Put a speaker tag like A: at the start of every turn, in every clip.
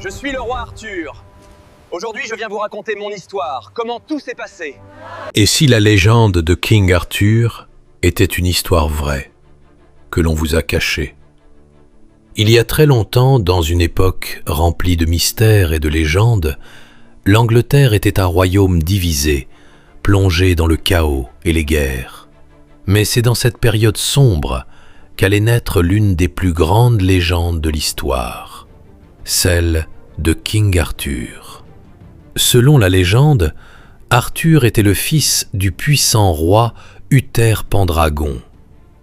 A: Je suis le roi Arthur. Aujourd'hui, je viens vous raconter mon histoire, comment tout s'est passé.
B: Et si la légende de King Arthur était une histoire vraie, que l'on vous a cachée? Il y a très longtemps, dans une époque remplie de mystères et de légendes, l'Angleterre était un royaume divisé, plongé dans le chaos et les guerres. Mais c'est dans cette période sombre qu'allait naître l'une des plus grandes légendes de l'histoire, celle de King Arthur. Selon la légende, Arthur était le fils du puissant roi Uther Pendragon.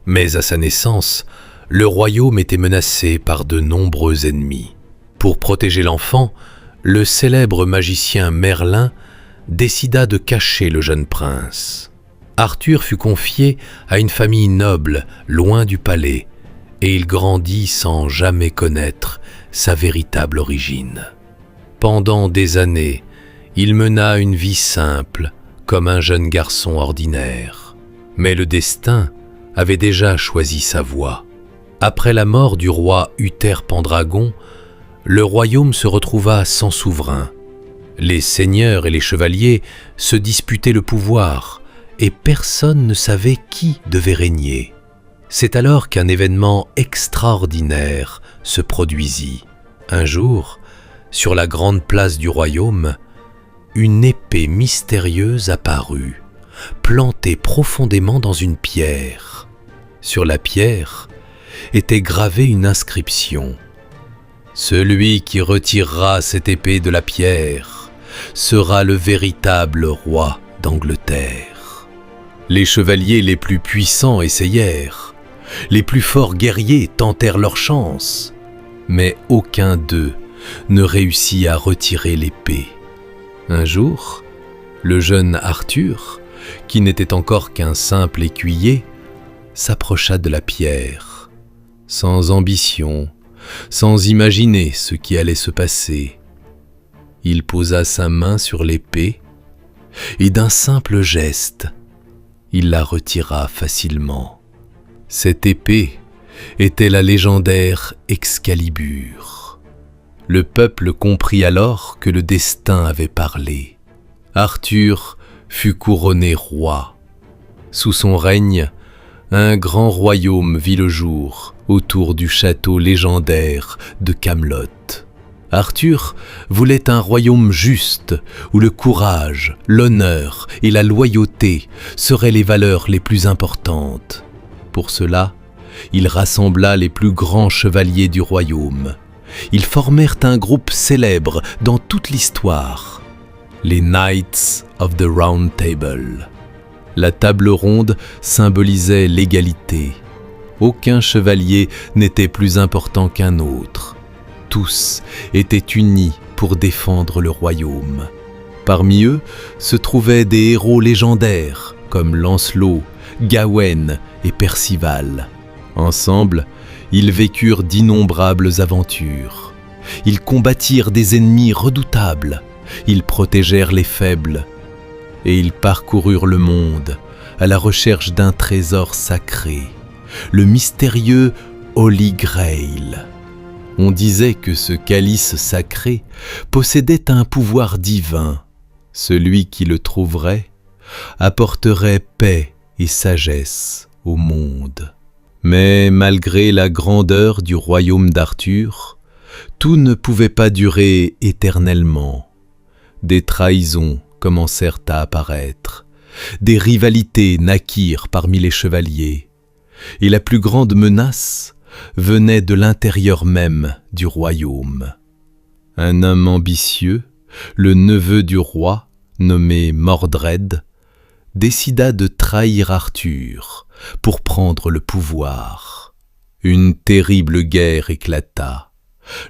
B: Mais à sa naissance, le royaume était menacé par de nombreux ennemis. Pour protéger l'enfant, le célèbre magicien Merlin décida de cacher le jeune prince. Arthur fut confié à une famille noble, loin du palais, et il grandit sans jamais connaître sa véritable origine. Pendant des années, il mena une vie simple, comme un jeune garçon ordinaire. Mais le destin avait déjà choisi sa voie. Après la mort du roi Uther Pendragon, le royaume se retrouva sans souverain. Les seigneurs et les chevaliers se disputaient le pouvoir, et personne ne savait qui devait régner. C'est alors qu'un événement extraordinaire se produisit. Un jour, sur la grande place du royaume, une épée mystérieuse apparut, plantée profondément dans une pierre. Sur la pierre était gravée une inscription. « Celui qui retirera cette épée de la pierre sera le véritable roi d'Angleterre. » Les chevaliers les plus puissants essayèrent, les plus forts guerriers tentèrent leur chance, mais aucun d'eux ne réussit à retirer l'épée. Un jour, le jeune Arthur, qui n'était encore qu'un simple écuyer, s'approcha de la pierre, sans ambition, sans imaginer ce qui allait se passer. Il posa sa main sur l'épée et d'un simple geste, il la retira facilement. Cette épée était la légendaire Excalibur. Le peuple comprit alors que le destin avait parlé. Arthur fut couronné roi. Sous son règne, un grand royaume vit le jour autour du château légendaire de Camelot. Arthur voulait un royaume juste où le courage, l'honneur et la loyauté seraient les valeurs les plus importantes. Pour cela, il rassembla les plus grands chevaliers du royaume. Ils formèrent un groupe célèbre dans toute l'histoire, les Knights of the Round Table. La table ronde symbolisait l'égalité. Aucun chevalier n'était plus important qu'un autre. Tous étaient unis pour défendre le royaume. Parmi eux se trouvaient des héros légendaires comme Lancelot, Gawain et Percival. Ensemble, ils vécurent d'innombrables aventures. Ils combattirent des ennemis redoutables. Ils protégèrent les faibles. Et ils parcoururent le monde à la recherche d'un trésor sacré, le mystérieux Holy Grail. On disait que ce calice sacré possédait un pouvoir divin. Celui qui le trouverait apporterait paix et sagesse au monde. Mais malgré la grandeur du royaume d'Arthur, tout ne pouvait pas durer éternellement. Des trahisons commencèrent à apparaître, des rivalités naquirent parmi les chevaliers, et la plus grande menace venait de l'intérieur même du royaume. Un homme ambitieux, le neveu du roi, nommé Mordred, décida de trahir Arthur pour prendre le pouvoir. Une terrible guerre éclata.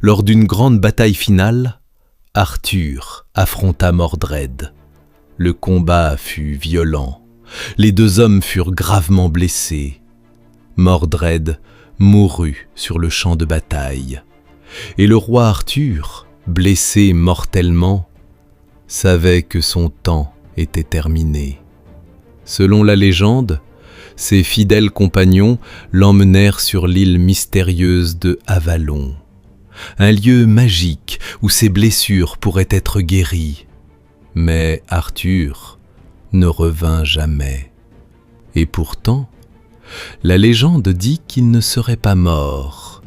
B: Lors d'une grande bataille finale, Arthur affronta Mordred. Le combat fut violent. Les deux hommes furent gravement blessés. Mordred mourut sur le champ de bataille. Et le roi Arthur, blessé mortellement, savait que son temps était terminé. Selon la légende, ses fidèles compagnons l'emmenèrent sur l'île mystérieuse de Avalon. un lieu magique où ses blessures pourraient être guéries. Mais Arthur ne revint jamais. Et pourtant, la légende dit qu'il ne serait pas mort,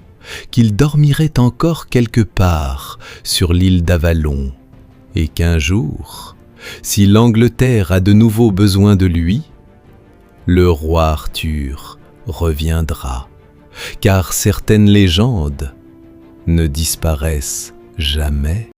B: qu'il dormirait encore quelque part sur l'île d'Avalon, et qu'un jour, si l'Angleterre a de nouveau besoin de lui, le roi Arthur reviendra, car certaines légendes ne disparaissent jamais.